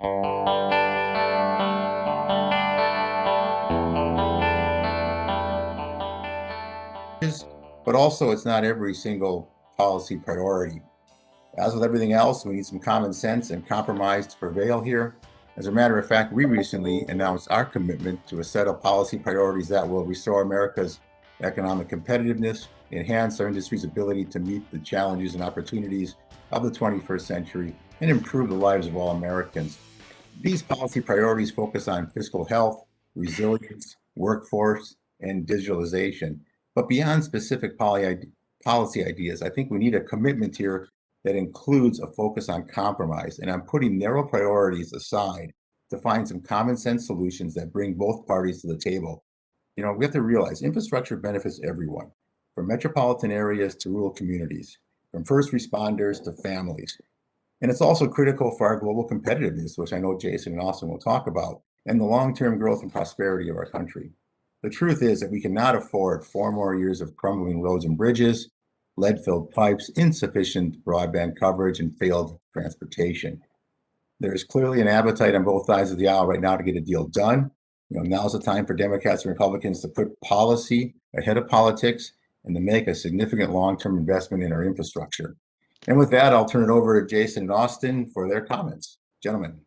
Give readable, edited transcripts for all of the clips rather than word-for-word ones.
But also it's not every single policy priority. As with everything else, we need some common sense and compromise to prevail here. As a matter of fact, we recently announced our commitment to a set of policy priorities that will restore America's economic competitiveness, enhance our industry's ability to meet the challenges and opportunities of the 21st century, and improve the lives of all Americans. These policy priorities focus on fiscal health, resilience, workforce, and digitalization. But beyond specific policy ideas, I think we need a commitment here that includes a focus on compromise and on putting narrow priorities aside to find some common sense solutions that bring both parties to the table. We have to realize infrastructure benefits everyone, from metropolitan areas to rural communities, from first responders to families. And it's also critical for our global competitiveness, which I know Jason and Austin will talk about, and the long-term growth and prosperity of our country. The truth is that we cannot afford 4 more years of crumbling roads and bridges, lead-filled pipes, insufficient broadband coverage, and failed transportation. There is clearly an appetite on both sides of the aisle right now to get a deal done. Now's the time for Democrats and Republicans to put policy ahead of politics and to make a significant long-term investment in our infrastructure. And with that, I'll turn it over to Jason and Austin for their comments. Gentlemen.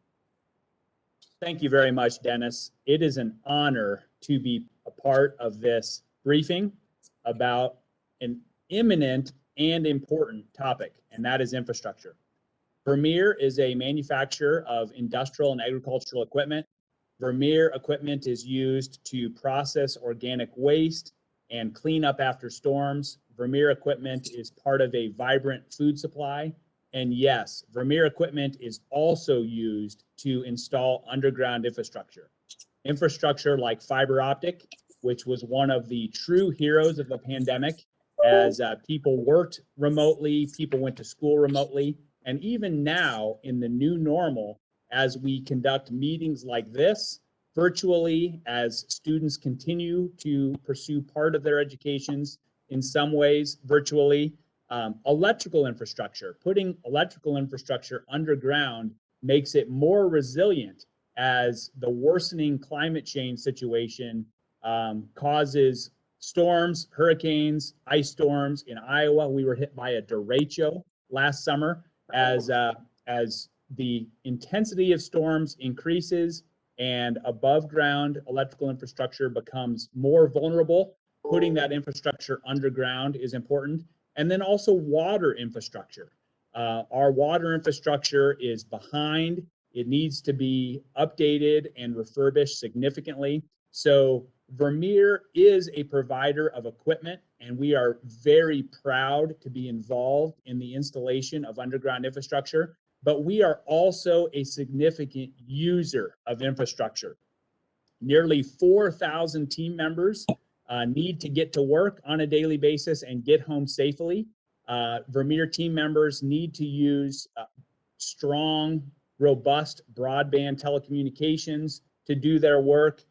Thank you very much, Dennis. It is an honor to be a part of this briefing about an imminent and important topic, and that is infrastructure. Vermeer is a manufacturer of industrial and agricultural equipment. Vermeer equipment is used to process organic waste and clean up after storms. Vermeer equipment is part of a vibrant food supply. And yes, Vermeer equipment is also used to install underground infrastructure. Infrastructure like fiber optic, which was one of the true heroes of the pandemic, as people worked remotely, people went to school remotely, and even now in the new normal, as we conduct meetings like this virtually, as students continue to pursue part of their educations in some ways virtually, electrical infrastructure, putting electrical infrastructure underground makes it more resilient as the worsening climate change situation causes storms, hurricanes, ice storms. In Iowa, we were hit by a derecho last summer as the intensity of storms increases and above ground electrical infrastructure becomes more vulnerable. Putting that infrastructure underground is important. And then also water infrastructure. Our water infrastructure is behind. It needs to be updated and refurbished significantly. So Vermeer is a provider of equipment, and we are very proud to be involved in the installation of underground infrastructure, but we are also a significant user of infrastructure. Nearly 4,000 team members need to get to work on a daily basis and get home safely. Vermeer team members need to use strong, robust broadband telecommunications to do their work.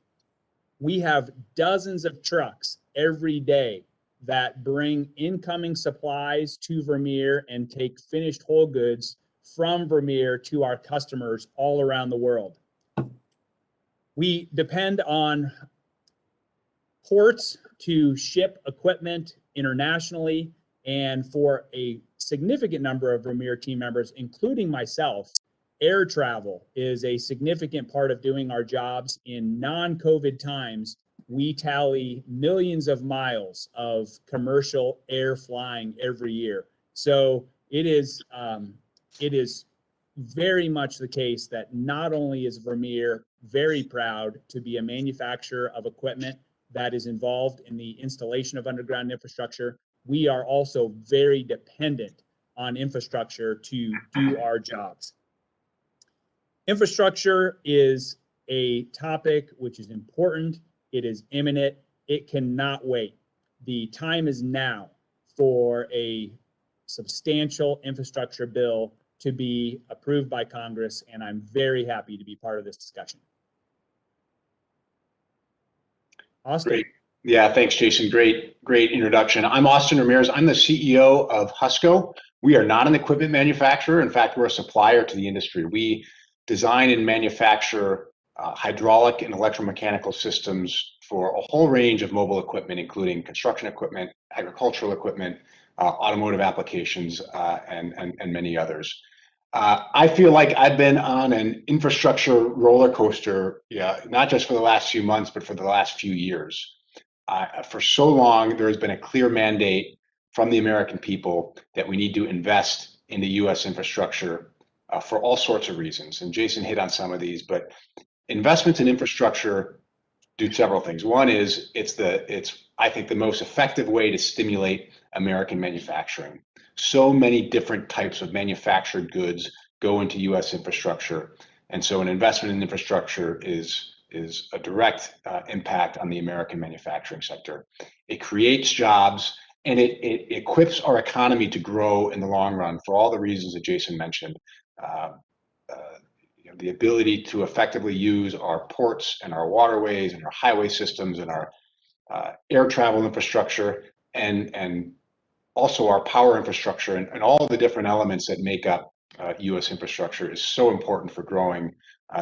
We have dozens of trucks every day that bring incoming supplies to Vermeer and take finished whole goods from Vermeer to our customers all around the world. We depend on ports to ship equipment internationally, and for a significant number of Vermeer team members, including myself, air travel is a significant part of doing our jobs. In non-COVID times, we tally millions of miles of commercial air flying every year. So it is very much the case that not only is Vermeer very proud to be a manufacturer of equipment that is involved in the installation of underground infrastructure, we are also very dependent on infrastructure to do our jobs. Infrastructure is a topic which is important. It is imminent. It cannot wait. The time is now for a substantial infrastructure bill to be approved by Congress, and I'm very happy to be part of this discussion. Austin. Great. Yeah, thanks, Jason. Great introduction. I'm Austin Ramirez. I'm the CEO of Husco. We are not an equipment manufacturer. In fact, we're a supplier to the industry. We design and manufacture hydraulic and electromechanical systems for a whole range of mobile equipment, including construction equipment, agricultural equipment, automotive applications, and many others. I feel like I've been on an infrastructure roller coaster, not just for the last few months, but for the last few years. For so long, there has been a clear mandate from the American people that we need to invest in the U.S. infrastructure for all sorts of reasons. And Jason hit on some of these, but investments in infrastructure do several things. One is it's I think the most effective way to stimulate American manufacturing. So many different types of manufactured goods go into U.S. infrastructure, and so an investment in infrastructure is a direct impact on the American manufacturing sector. It creates jobs and it equips our economy to grow in the long run for all the reasons that Jason mentioned. The ability to effectively use our ports and our waterways and our highway systems and our air travel infrastructure and also our power infrastructure and all the different elements that make up U.S. infrastructure is so important for growing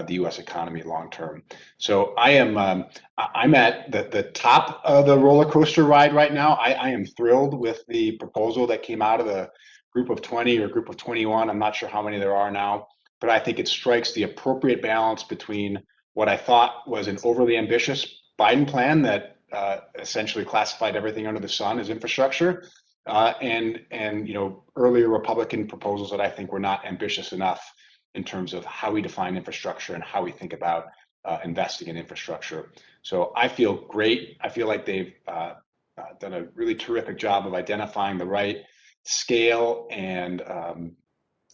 the U.S. economy long term. So I'm at the top of the roller coaster ride right now. I am thrilled with the proposal that came out of the group of 20 or group of 21. I'm not sure how many there are now, but I think it strikes the appropriate balance between what I thought was an overly ambitious Biden plan that essentially classified everything under the sun as infrastructure, and earlier Republican proposals that I think were not ambitious enough in terms of how we define infrastructure and how we think about investing in infrastructure. So I feel great. I feel like they've done a really terrific job of identifying the right scale and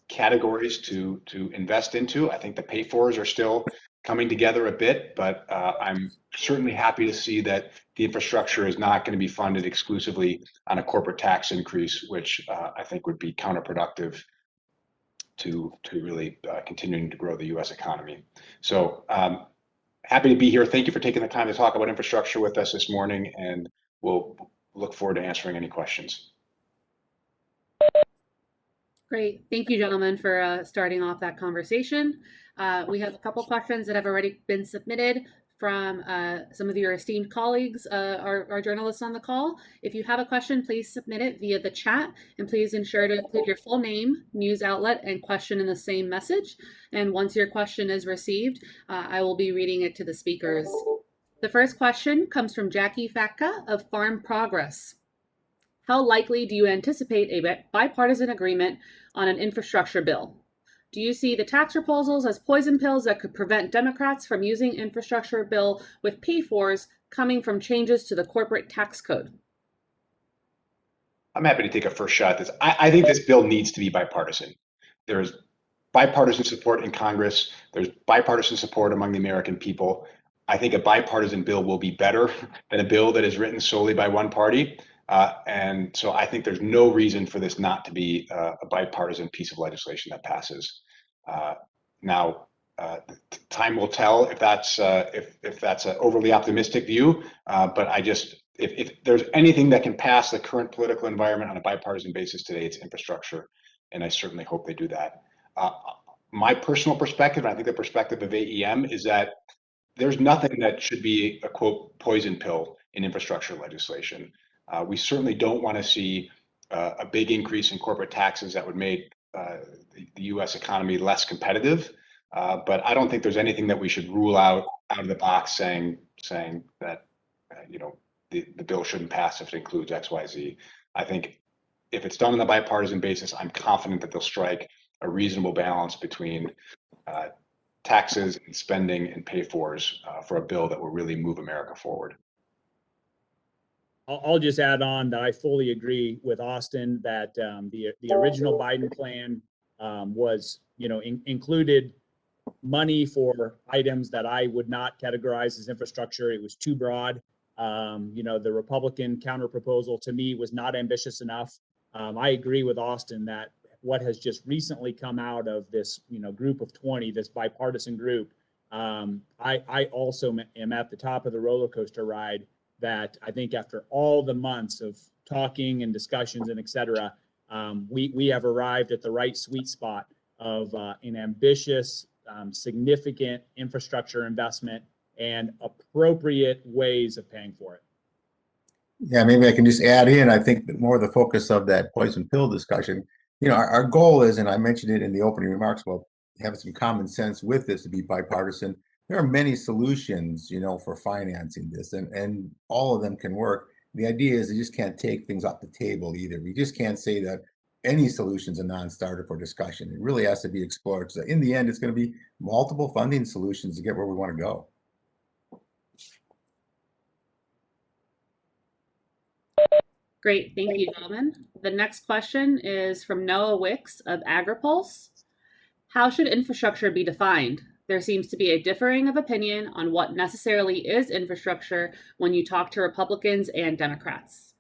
categories to invest into. I think the pay-fors are still coming together a bit, but I'm certainly happy to see that the infrastructure is not going to be funded exclusively on a corporate tax increase, which I think would be counterproductive to really continuing to grow the U.S. economy. So happy to be here. Thank you for taking the time to talk about infrastructure with us this morning, and we'll look forward to answering any questions. Great. Thank you, gentlemen, for starting off that conversation. We have a couple questions that have already been submitted from some of your esteemed colleagues, our journalists on the call. If you have a question, please submit it via the chat, and please ensure to include your full name, news outlet, and question in the same message. And once your question is received, I will be reading it to the speakers. The first question comes from Jackie Fatka of Farm Progress. How likely do you anticipate a bipartisan agreement on an infrastructure bill? Do you see the tax proposals as poison pills that could prevent Democrats from using infrastructure bill with pay-fors coming from changes to the corporate tax code? I'm happy to take a first shot at this. I think this bill needs to be bipartisan. There's bipartisan support in Congress. There's bipartisan support among the American people. I think a bipartisan bill will be better than a bill that is written solely by one party. And so I think there's no reason for this not to be a bipartisan piece of legislation that passes. Now, time will tell if that's an overly optimistic view. But if there's anything that can pass the current political environment on a bipartisan basis today, it's infrastructure, and I certainly hope they do that. My personal perspective, and I think the perspective of AEM, is that there's nothing that should be a quote poison pill in infrastructure legislation. We certainly don't want to see a big increase in corporate taxes that would make the U.S. economy less competitive. But I don't think there's anything that we should rule out of the box saying that the bill shouldn't pass if it includes X, Y, Z. I think if it's done on a bipartisan basis, I'm confident that they'll strike a reasonable balance between taxes and spending and pay-fors for a bill that will really move America forward. I'll just add on that I fully agree with Austin that the original Biden plan was, included money for items that I would not categorize as infrastructure. It was too broad. The Republican counter proposal to me was not ambitious enough. I agree with Austin that what has just recently come out of this, group of 20, this bipartisan group, I also am at the top of the roller coaster ride. That I think after all the months of talking and discussions and et cetera, we have arrived at the right sweet spot of an ambitious significant infrastructure investment and appropriate ways of paying for it. Yeah, maybe I can just add in, I think that more of the focus of that poison pill discussion, our goal is, and I mentioned it in the opening remarks, about having some common sense with this to be bipartisan. There are many solutions, for financing this, and all of them can work. The idea is you just can't take things off the table either. We just can't say that any solution is a non-starter for discussion. It really has to be explored. So in the end, it's going to be multiple funding solutions to get where we want to go. Great, thank you, gentlemen. The next question is from Noah Wicks of AgriPulse. How should infrastructure be defined? There seems to be a differing of opinion on what necessarily is infrastructure when you talk to Republicans and Democrats.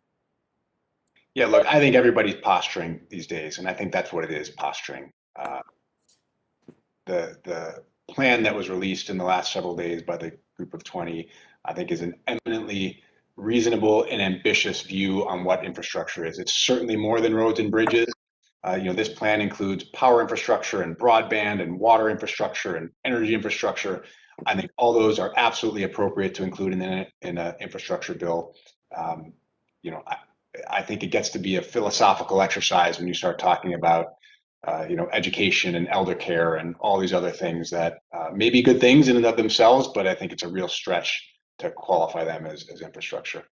Yeah, look, I think everybody's posturing these days, and I think that's what it is, posturing. The plan that was released in the last several days by the Group of 20, I think, is an eminently reasonable and ambitious view on what infrastructure is. It's certainly more than roads and bridges. This plan includes power infrastructure and broadband and water infrastructure and energy infrastructure. I think all those are absolutely appropriate to include in an infrastructure bill. I think it gets to be a philosophical exercise when you start talking about education and elder care and all these other things that may be good things in and of themselves, but I think it's a real stretch to qualify them as infrastructure.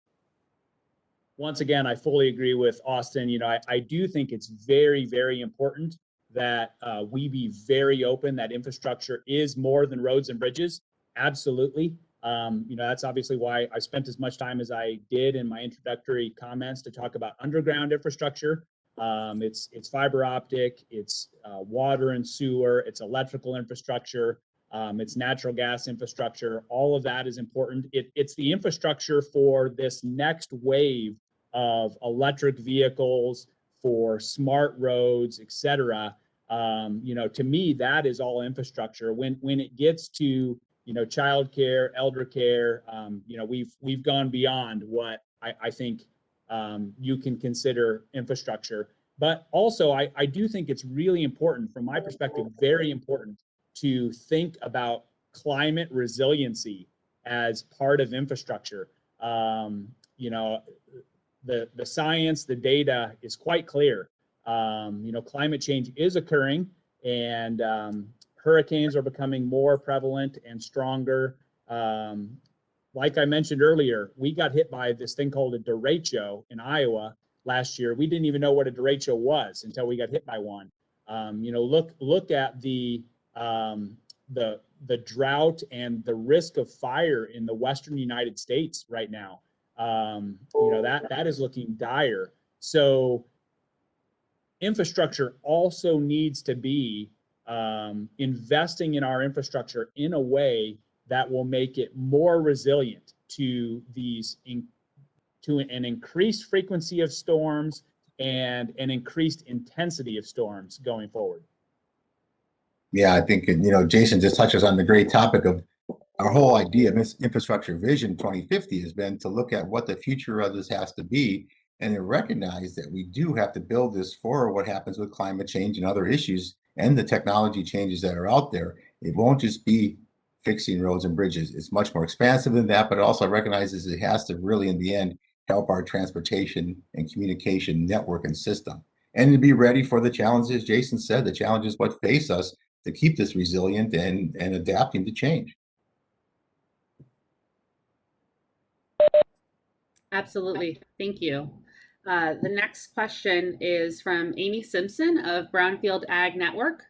Once again, I fully agree with Austin. I do think it's very, very important that we be very open that infrastructure is more than roads and bridges. Absolutely. That's obviously why I spent as much time as I did in my introductory comments to talk about underground infrastructure. It's fiber optic, it's water and sewer, it's electrical infrastructure, it's natural gas infrastructure. All of that is important. It's the infrastructure for this next wave of electric vehicles, for smart roads, et cetera. To me, that is all infrastructure. When it gets to childcare, elder care, we've gone beyond what I think you can consider infrastructure. But also, I do think it's really important, from my perspective, very important to think about climate resiliency as part of infrastructure. The science, the data is quite clear. Climate change is occurring, and hurricanes are becoming more prevalent and stronger. Like I mentioned earlier, we got hit by this thing called a derecho in Iowa last year. We didn't even know what a derecho was until we got hit by one. Look at the drought and the risk of fire in the Western United States right now. That is looking dire. So infrastructure also needs to be investing in our infrastructure in a way that will make it more resilient to to an increased frequency of storms and an increased intensity of storms going forward. Yeah, I think, Jason just touches on the great topic of our whole idea of Infrastructure Vision 2050 has been to look at what the future of this has to be and to recognize that we do have to build this for what happens with climate change and other issues and the technology changes that are out there. It won't just be fixing roads and bridges. It's much more expansive than that, but it also recognizes it has to really, in the end, help our transportation and communication network and system. And to be ready for the challenges, Jason said, the challenges what face us to keep this resilient and adapting to change. Absolutely. Thank you. The next question is from Amy Simpson of Brownfield Ag Network.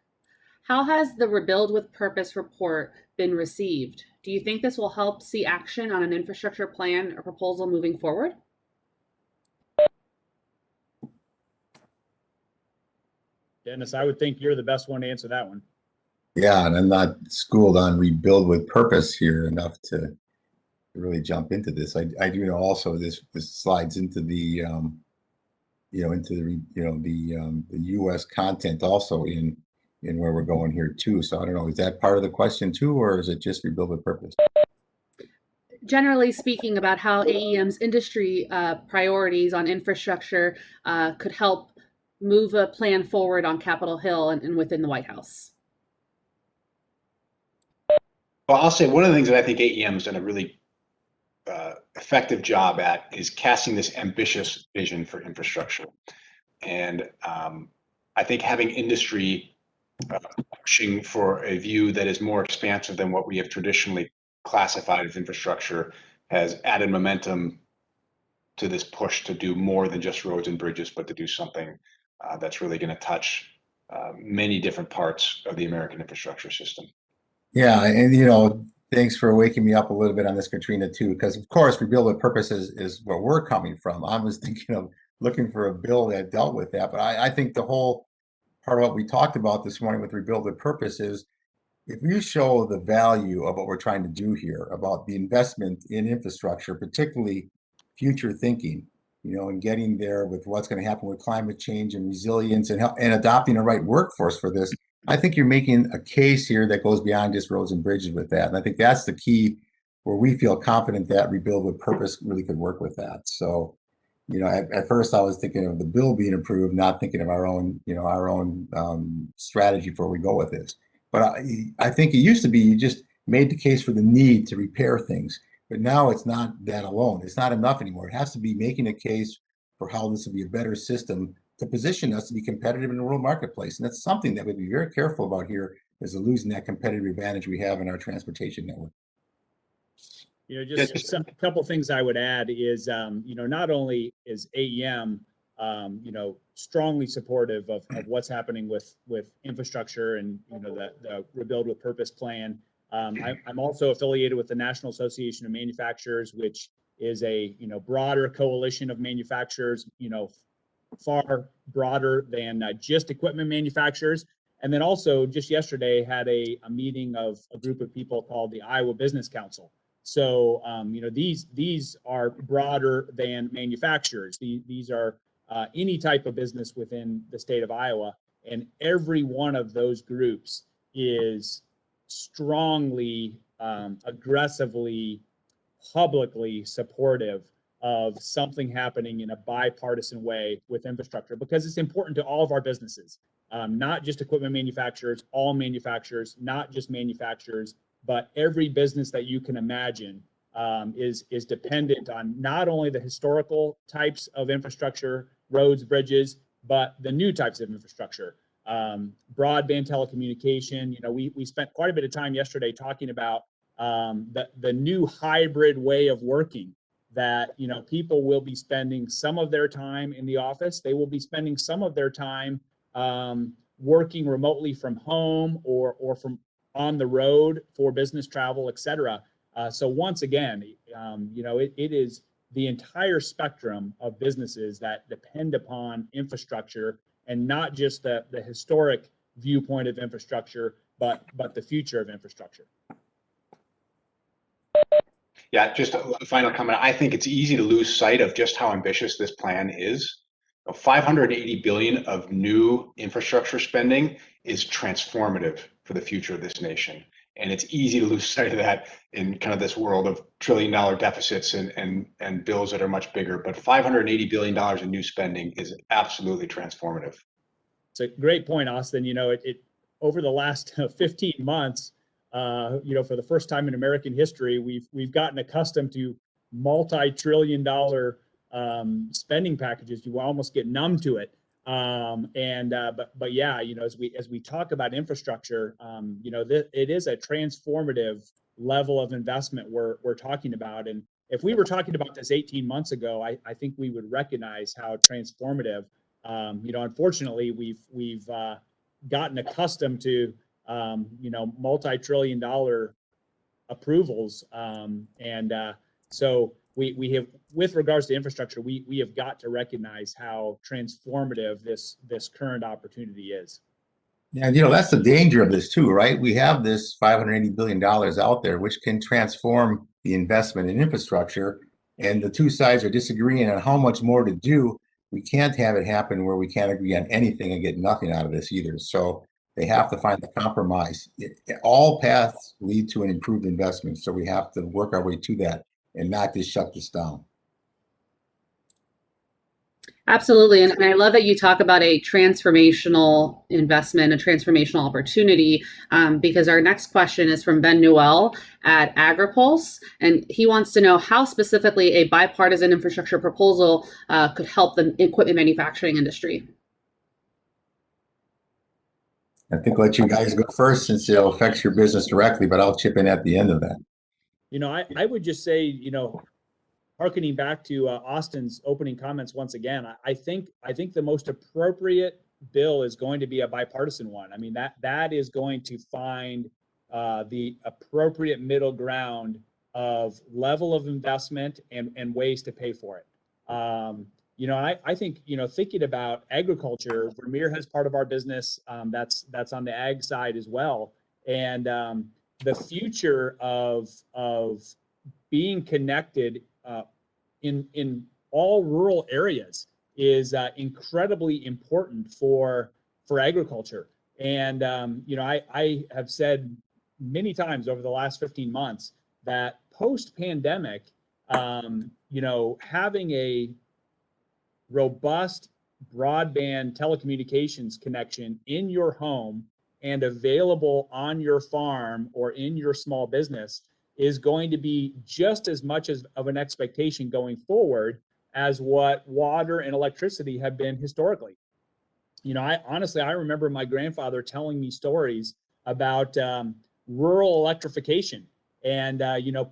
How has the Rebuild with Purpose report been received? Do you think this will help see action on an infrastructure plan or proposal moving forward? Dennis, I would think you're the best one to answer that one. Yeah, and I'm not schooled on Rebuild with Purpose here enough to really jump into this. I do know also this slides into the the U.S. content also in where we're going here too. So I don't know, is that part of the question too, or is it just Rebuild with Purpose? Generally speaking, about how AEM's industry priorities on infrastructure could help move a plan forward on Capitol Hill and within the White House. Well, I'll say one of the things that I think AEM has done a really effective job at is casting this ambitious vision for infrastructure. And I think having industry pushing for a view that is more expansive than what we have traditionally classified as infrastructure has added momentum to this push to do more than just roads and bridges, but to do something that's really going to touch many different parts of the American infrastructure system. Yeah, and thanks for waking me up a little bit on this, Katrina, too, because of course, rebuild with purpose is where we're coming from. I was thinking of looking for a bill that dealt with that, but I think the whole part of what we talked about this morning with rebuild with purpose is if you show the value of what we're trying to do here about the investment in infrastructure, particularly future thinking, and getting there with what's going to happen with climate change and resilience and adopting the right workforce for this, I think you're making a case here that goes beyond just roads and bridges with that. And I think that's the key where we feel confident that rebuild with purpose really could work with that. So, at first I was thinking of the bill being approved, not thinking of our own strategy for where we go with this. But I think it used to be you just made the case for the need to repair things. But now it's not that alone. It's not enough anymore. It has to be making a case for how this would be a better system to position us to be competitive in the world marketplace. And that's something that we'd be very careful about here is losing that competitive advantage we have in our transportation network. Just a couple of things I would add is, not only is AEM, strongly supportive of what's happening with infrastructure and, the Rebuild with Purpose plan. I'm also affiliated with the National Association of Manufacturers, which is a, broader coalition of manufacturers, far broader than just equipment manufacturers. And then also just yesterday had a meeting of a group of people called the Iowa Business Council. So, these are broader than manufacturers. These are any type of business within the state of Iowa. And every one of those groups is strongly, aggressively, publicly supportive of something happening in a bipartisan way with infrastructure, because it's important to all of our businesses, not just equipment manufacturers, all manufacturers, not just manufacturers, but every business that you can imagine is dependent on not only the historical types of infrastructure, roads, bridges, but the new types of infrastructure, broadband telecommunication. We spent quite a bit of time yesterday talking about the new hybrid way of working that, people will be spending some of their time in the office. They will be spending some of their time working remotely from home or from on the road for business travel, et cetera. So once again, it is the entire spectrum of businesses that depend upon infrastructure, and not just the historic viewpoint of infrastructure, but the future of infrastructure. Yeah, just a final comment. I think it's easy to lose sight of just how ambitious this plan is. 580 billion of new infrastructure spending is transformative for the future of this nation. And it's easy to lose sight of that in kind of this world of $1 trillion deficits and bills that are much bigger. But $580 billion in new spending is absolutely transformative. It's a great point, Austin. It over the last 15 months, for the first time in American history, we've gotten accustomed to multi-trillion-dollar spending packages. You almost get numb to it. But yeah, as we talk about infrastructure, it is a transformative level of investment we're talking about. And if we were talking about this 18 months ago, I think we would recognize how transformative. Unfortunately, we've gotten accustomed to multi-trillion-dollar approvals, so we have, with regards to infrastructure, we have got to recognize how transformative this current opportunity is. Yeah, that's the danger of this too, right? We have this $580 billion out there, which can transform the investment in infrastructure, and the two sides are disagreeing on how much more to do. We can't have it happen where we can't agree on anything and get nothing out of this either. So they have to find the compromise. All paths lead to an improved investment, so we have to work our way to that and not just shut this down. Absolutely. And I love that you talk about a transformational investment, a transformational opportunity, because our next question is from Ben Newell at AgriPulse. And he wants to know how specifically a bipartisan infrastructure proposal could help the equipment manufacturing industry. I think I'll let you guys go first since it affects your business directly, but I'll chip in at the end of that. I would just say, harkening back to Austin's opening comments once again, I think the most appropriate bill is going to be a bipartisan one. I mean, that is going to find the appropriate middle ground of level of investment and ways to pay for it. I think, thinking about agriculture, Vermeer has part of our business that's on the ag side as well. And the future of being connected in all rural areas is incredibly important for agriculture. And I have said many times over the last 15 months that post-pandemic, having a robust broadband telecommunications connection in your home and available on your farm or in your small business is going to be just as much of an expectation going forward as what water and electricity have been historically. I remember my grandfather telling me stories about rural electrification and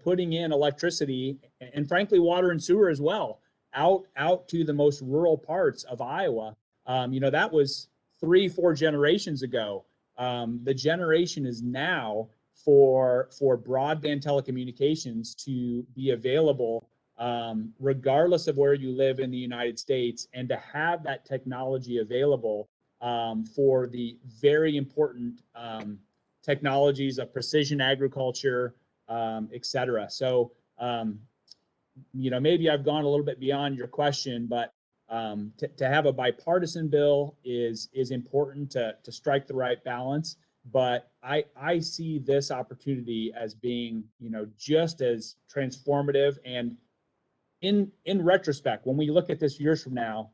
putting in electricity and frankly water and sewer as well out to the most rural parts of Iowa. That was 3-4 generations ago. The generation is now for broadband telecommunications to be available regardless of where you live in the United States, and to have that technology available for the very important technologies of precision agriculture, et cetera. So, maybe I've gone a little bit beyond your question, but to have a bipartisan bill is important to strike the right balance. But I see this opportunity as being, just as transformative and in retrospect, when we look at this years from now,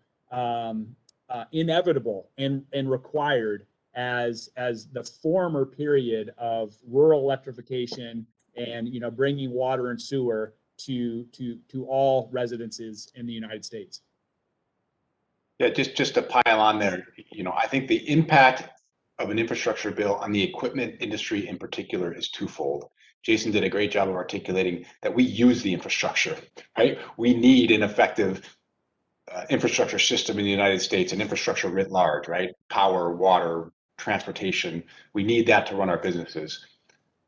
inevitable and required as the former period of rural electrification and bringing water and sewer to all residences in the United States. Yeah, just to pile on there, I think the impact of an infrastructure bill on the equipment industry in particular is twofold. Jason did a great job of articulating that we use the infrastructure, right? We need an effective infrastructure system in the United States, and infrastructure writ large, right? Power, water, transportation. We need that to run our businesses.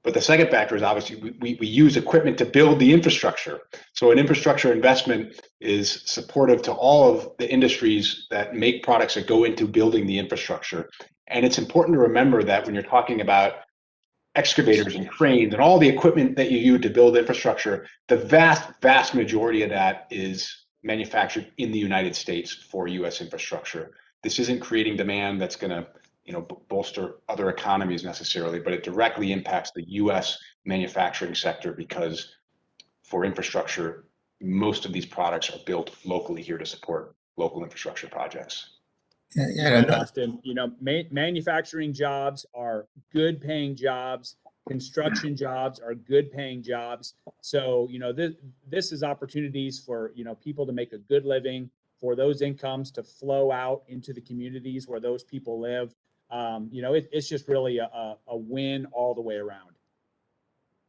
But the second factor is obviously we use equipment to build the infrastructure. So an infrastructure investment is supportive to all of the industries that make products that go into building the infrastructure. And it's important to remember that when you're talking about excavators and cranes and all the equipment that you use to build infrastructure, the vast majority of that is manufactured in the United States for US infrastructure. This isn't creating demand that's going to bolster other economies necessarily, but it directly impacts the US manufacturing sector, because for infrastructure, most of these products are built locally here to support local infrastructure projects. Yeah, Austin, manufacturing jobs are good paying jobs. Construction jobs are good paying jobs. So, this is opportunities for, people to make a good living, for those incomes to flow out into the communities where those people live. It's just really a win all the way around.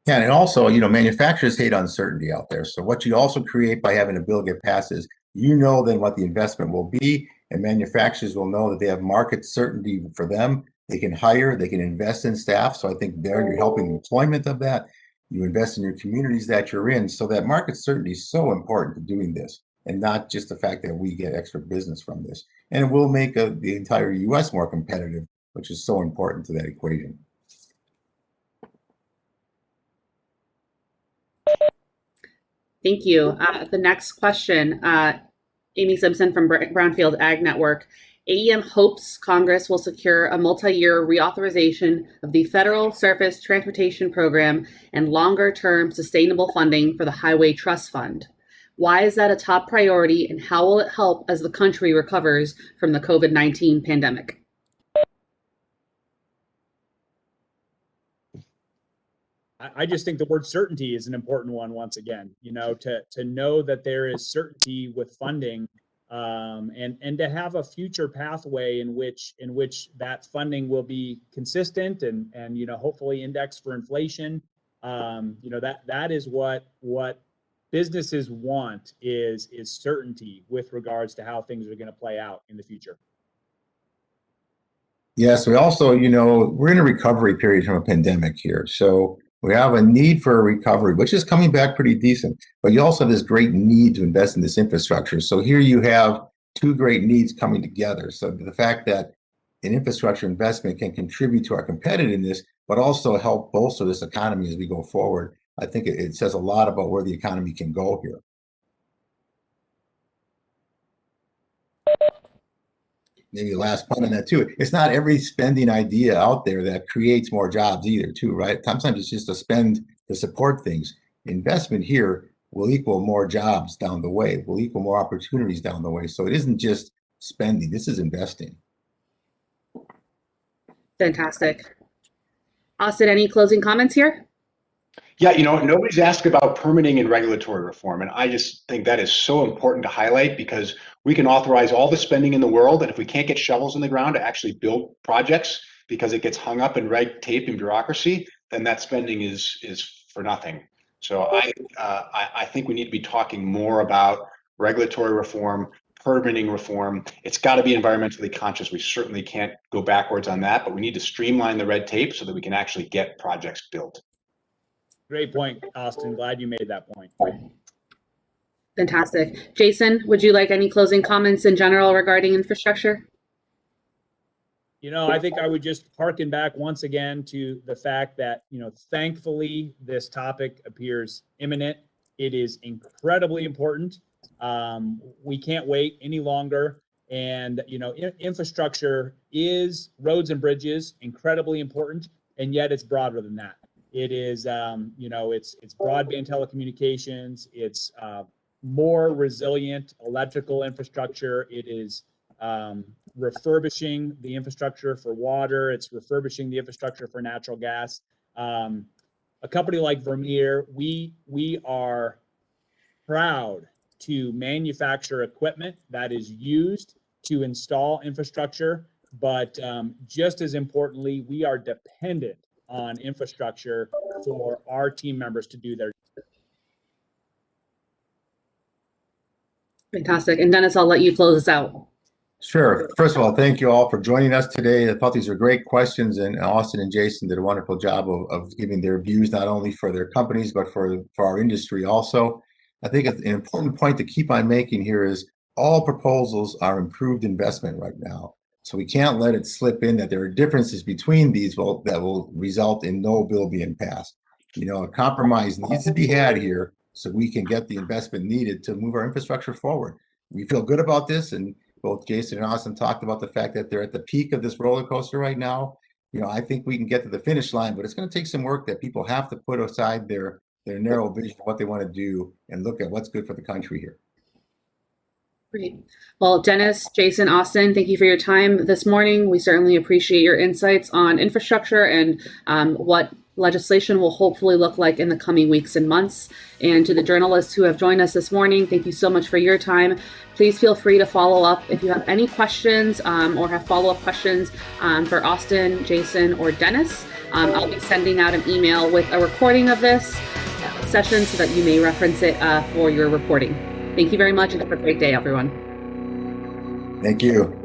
Yeah, and also, manufacturers hate uncertainty out there. So what you also create by having a bill get passed is, then what the investment will be, and manufacturers will know that they have market certainty for them. They can hire, they can invest in staff. So I think there you're helping the employment of that. You invest in your communities that you're in. So that market certainty is so important to doing this, and not just the fact that we get extra business from this. And it will make the entire US more competitive, which is so important to that equation. Thank you. The next question, Amy Simpson from Brownfield Ag Network. AEM hopes Congress will secure a multi-year reauthorization of the Federal Surface Transportation Program and longer-term sustainable funding for the Highway Trust Fund. Why is that a top priority, and how will it help as the country recovers from the COVID-19 pandemic? I just think the word certainty is an important one once again, to know that there is certainty with funding, and to have a future pathway in which that funding will be consistent and hopefully indexed for inflation. That is what businesses want is certainty with regards to how things are going to play out in the future. Yes, we also, we're in a recovery period from a pandemic here. So we have a need for a recovery, which is coming back pretty decent. But you also have this great need to invest in this infrastructure. So here you have two great needs coming together. So the fact that an infrastructure investment can contribute to our competitiveness, but also help bolster this economy as we go forward, I think it says a lot about where the economy can go here. Maybe last point on that too. It's not every spending idea out there that creates more jobs either too, right? Sometimes it's just to spend to support things. Investment here will equal more jobs down the way, will equal more opportunities down the way. So it isn't just spending, this is investing. Fantastic. Austin, any closing comments here? Yeah, nobody's asked about permitting and regulatory reform, and I just think that is so important to highlight because we can authorize all the spending in the world, and if we can't get shovels in the ground to actually build projects because it gets hung up in red tape and bureaucracy, then that spending is for nothing. So I think we need to be talking more about regulatory reform, permitting reform. It's got to be environmentally conscious. We certainly can't go backwards on that, but we need to streamline the red tape so that we can actually get projects built. Great point, Austin. Glad you made that point. Fantastic. Jason, would you like any closing comments in general regarding infrastructure? I think I would just harken back once again to the fact that, thankfully, this topic appears imminent. It is incredibly important. We can't wait any longer. And, infrastructure is roads and bridges, incredibly important, and yet it's broader than that. It is, it's broadband telecommunications. It's more resilient electrical infrastructure. It is refurbishing the infrastructure for water. It's refurbishing the infrastructure for natural gas. A company like Vermeer, we are proud to manufacture equipment that is used to install infrastructure, but just as importantly, we are dependent on infrastructure for our team members to do their job. Fantastic. And Dennis, I'll let you close us out. Sure. First of all, thank you all for joining us today. I thought these were great questions, and Austin and Jason did a wonderful job of giving their views, not only for their companies, but for our industry also. I think an important point to keep on making here is all proposals are improved investment right now. So we can't let it slip in that there are differences between these that will result in no bill being passed. A compromise needs to be had here so we can get the investment needed to move our infrastructure forward. We feel good about this, and both Jason and Austin talked about the fact that they're at the peak of this roller coaster right now. I think we can get to the finish line, but it's going to take some work that people have to put aside their narrow vision of what they want to do and look at what's good for the country here. Great. Well, Dennis, Jason, Austin, thank you for your time this morning. We certainly appreciate your insights on infrastructure and what legislation will hopefully look like in the coming weeks and months. And to the journalists who have joined us this morning, thank you so much for your time. Please feel free to follow up if you have any questions or have follow-up questions for Austin, Jason, or Dennis. I'll be sending out an email with a recording of this session so that you may reference it for your reporting. Thank you very much, and have a great day, everyone. Thank you.